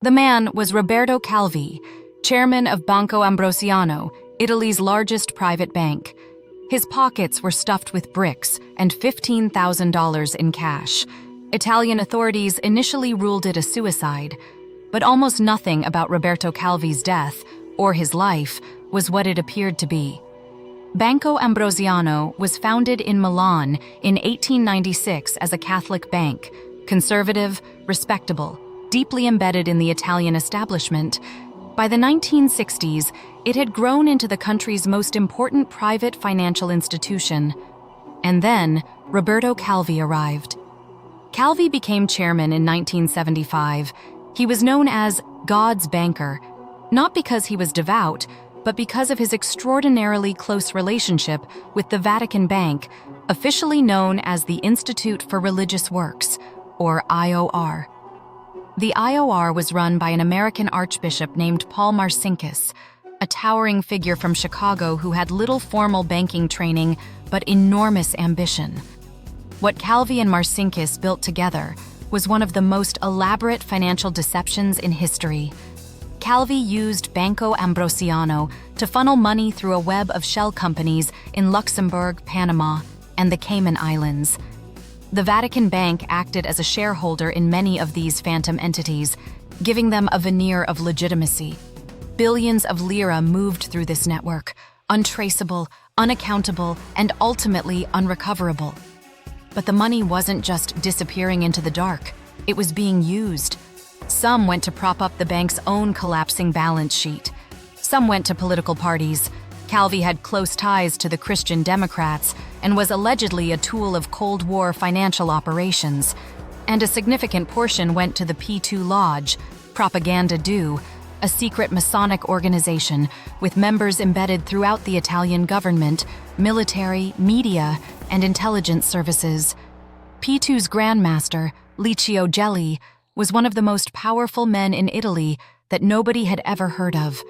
The man was Roberto Calvi, chairman of Banco Ambrosiano, Italy's largest private bank. His pockets were stuffed with bricks and $15,000 in cash. Italian authorities initially ruled it a suicide, but almost nothing about Roberto Calvi's death or his life was what it appeared to be. Banco Ambrosiano was founded in Milan in 1896 as a Catholic bank, conservative, respectable, deeply embedded in the Italian establishment. By the 1960s, it had grown into the country's most important private financial institution. And then, Roberto Calvi arrived. Calvi became chairman in 1975. He was known as God's banker, not because he was devout, but because of his extraordinarily close relationship with the Vatican Bank, officially known as the Institute for Religious Works, or IOR. The IOR was run by an American archbishop named Paul Marcinkus, a towering figure from Chicago who had little formal banking training but enormous ambition. What Calvi and Marcinkus built together was one of the most elaborate financial deceptions in history. Calvi used Banco Ambrosiano to funnel money through a web of shell companies in Luxembourg, Panama, and the Cayman Islands. The Vatican Bank acted as a shareholder in many of these phantom entities, giving them a veneer of legitimacy. Billions of lira moved through this network, untraceable, unaccountable, and ultimately unrecoverable. But the money wasn't just disappearing into the dark, it was being used. Some went to prop up the bank's own collapsing balance sheet. Some went to political parties. Calvi had close ties to the Christian Democrats and was allegedly a tool of Cold War financial operations. And a significant portion went to the P2 Lodge, Propaganda Do, a secret Masonic organization with members embedded throughout the Italian government, military, media, and intelligence services. P2's Grandmaster, Licio Gelli, was one of the most powerful men in Italy that nobody had ever heard of.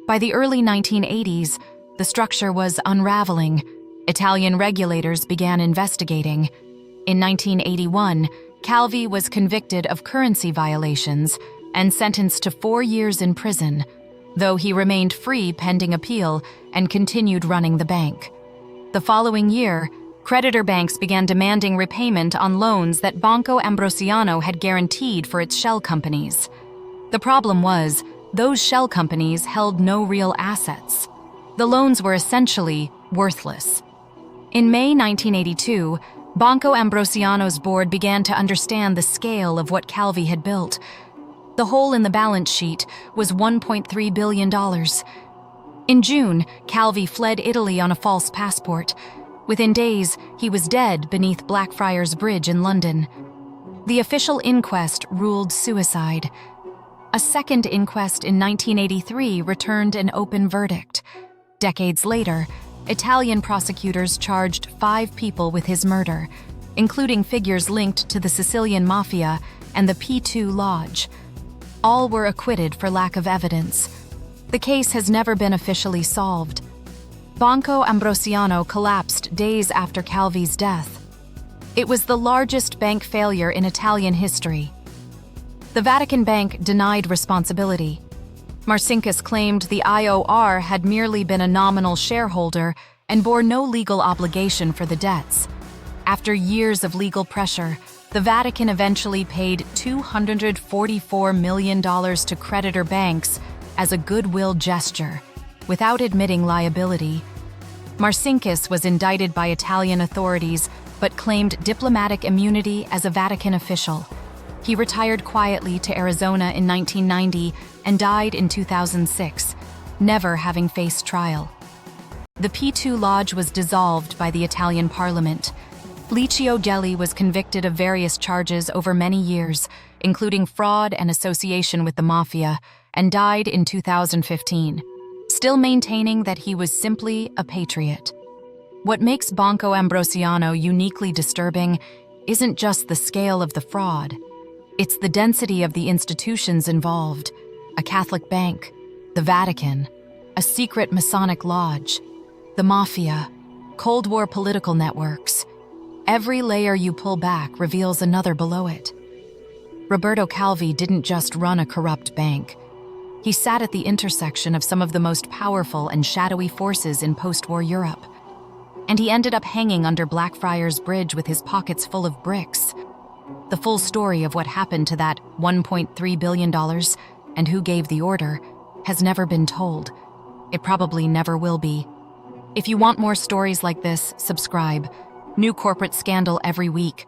By the early 1980s, the structure was unraveling. Italian regulators began investigating. In 1981, Calvi was convicted of currency violations and sentenced to 4 years in prison, though he remained free pending appeal and continued running the bank. The following year, creditor banks began demanding repayment on loans that Banco Ambrosiano had guaranteed for its shell companies. The problem was, those shell companies held no real assets. The loans were essentially worthless. In May 1982, Banco Ambrosiano's board began to understand the scale of what Calvi had built. The hole in the balance sheet was $1.3 billion. In June, Calvi fled Italy on a false passport. Within days, he was dead beneath Blackfriars Bridge in London. The official inquest ruled suicide. A second inquest in 1983 returned an open verdict. Decades later, Italian prosecutors charged 5 people with his murder, including figures linked to the Sicilian Mafia and the P2 Lodge. All were acquitted for lack of evidence. The case has never been officially solved. Banco Ambrosiano collapsed days after Calvi's death. It was the largest bank failure in Italian history. The Vatican Bank denied responsibility. Marcinkus claimed the IOR had merely been a nominal shareholder and bore no legal obligation for the debts. After years of legal pressure, the Vatican eventually paid $244 million to creditor banks as a goodwill gesture, without admitting liability. Marcinkus was indicted by Italian authorities but claimed diplomatic immunity as a Vatican official. He retired quietly to Arizona in 1990 and died in 2006, never having faced trial. The P2 Lodge was dissolved by the Italian parliament. Licio Gelli was convicted of various charges over many years, including fraud and association with the mafia, and died in 2015, still maintaining that he was simply a patriot. What makes Banco Ambrosiano uniquely disturbing isn't just the scale of the fraud. It's the density of the institutions involved: a Catholic bank, the Vatican, a secret Masonic lodge, the mafia, Cold War political networks. Every layer you pull back reveals another below it. Roberto Calvi didn't just run a corrupt bank. He sat at the intersection of some of the most powerful and shadowy forces in post-war Europe. And he ended up hanging under Blackfriars Bridge with his pockets full of bricks. The full story of what happened to that $1.3 billion and who gave the order has never been told. It probably never will be. If you want more stories like this, subscribe. New corporate scandal every week.